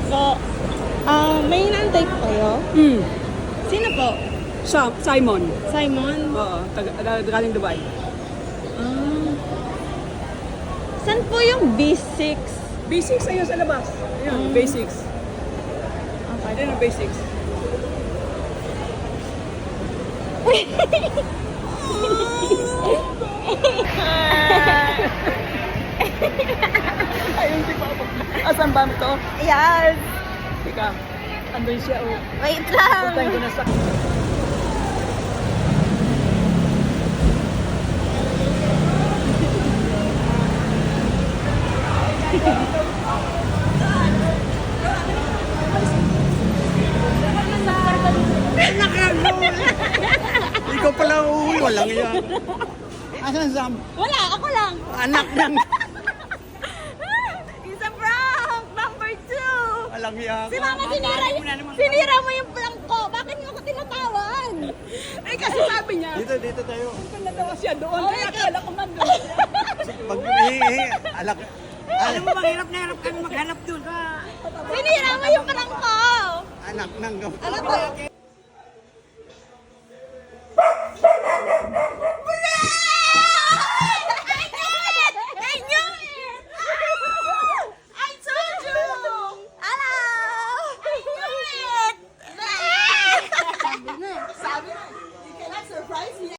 po. May inaantay po kayo? Sino po? Simon. Simon? Oo, galing Dubai. Saan po yung B6? Basics, ayun sa labas. Ayun, basics. Okay. Ayun ang basics. Ayun si Papa. Asan ba ito? Yes! Ika, andun siya. Oh. Wait lang! Puntahin ko na sa... Ikaw pala uuwi, walang yan. Asan Sam? Wala, ako lang! Anak ng It's a prank! Number 2! walang yan. Si Mama, sinira mo yung prank ko! Bakit mo ako tinatawan? Eh kasi sabi niya, Dito tayo. kung natawa siya doon, kaya akala ko man doon siya. Pag alak. Alam mo, hirap kami maghanap doon. Sinira mo yung prank ko! Anak ng Ano to?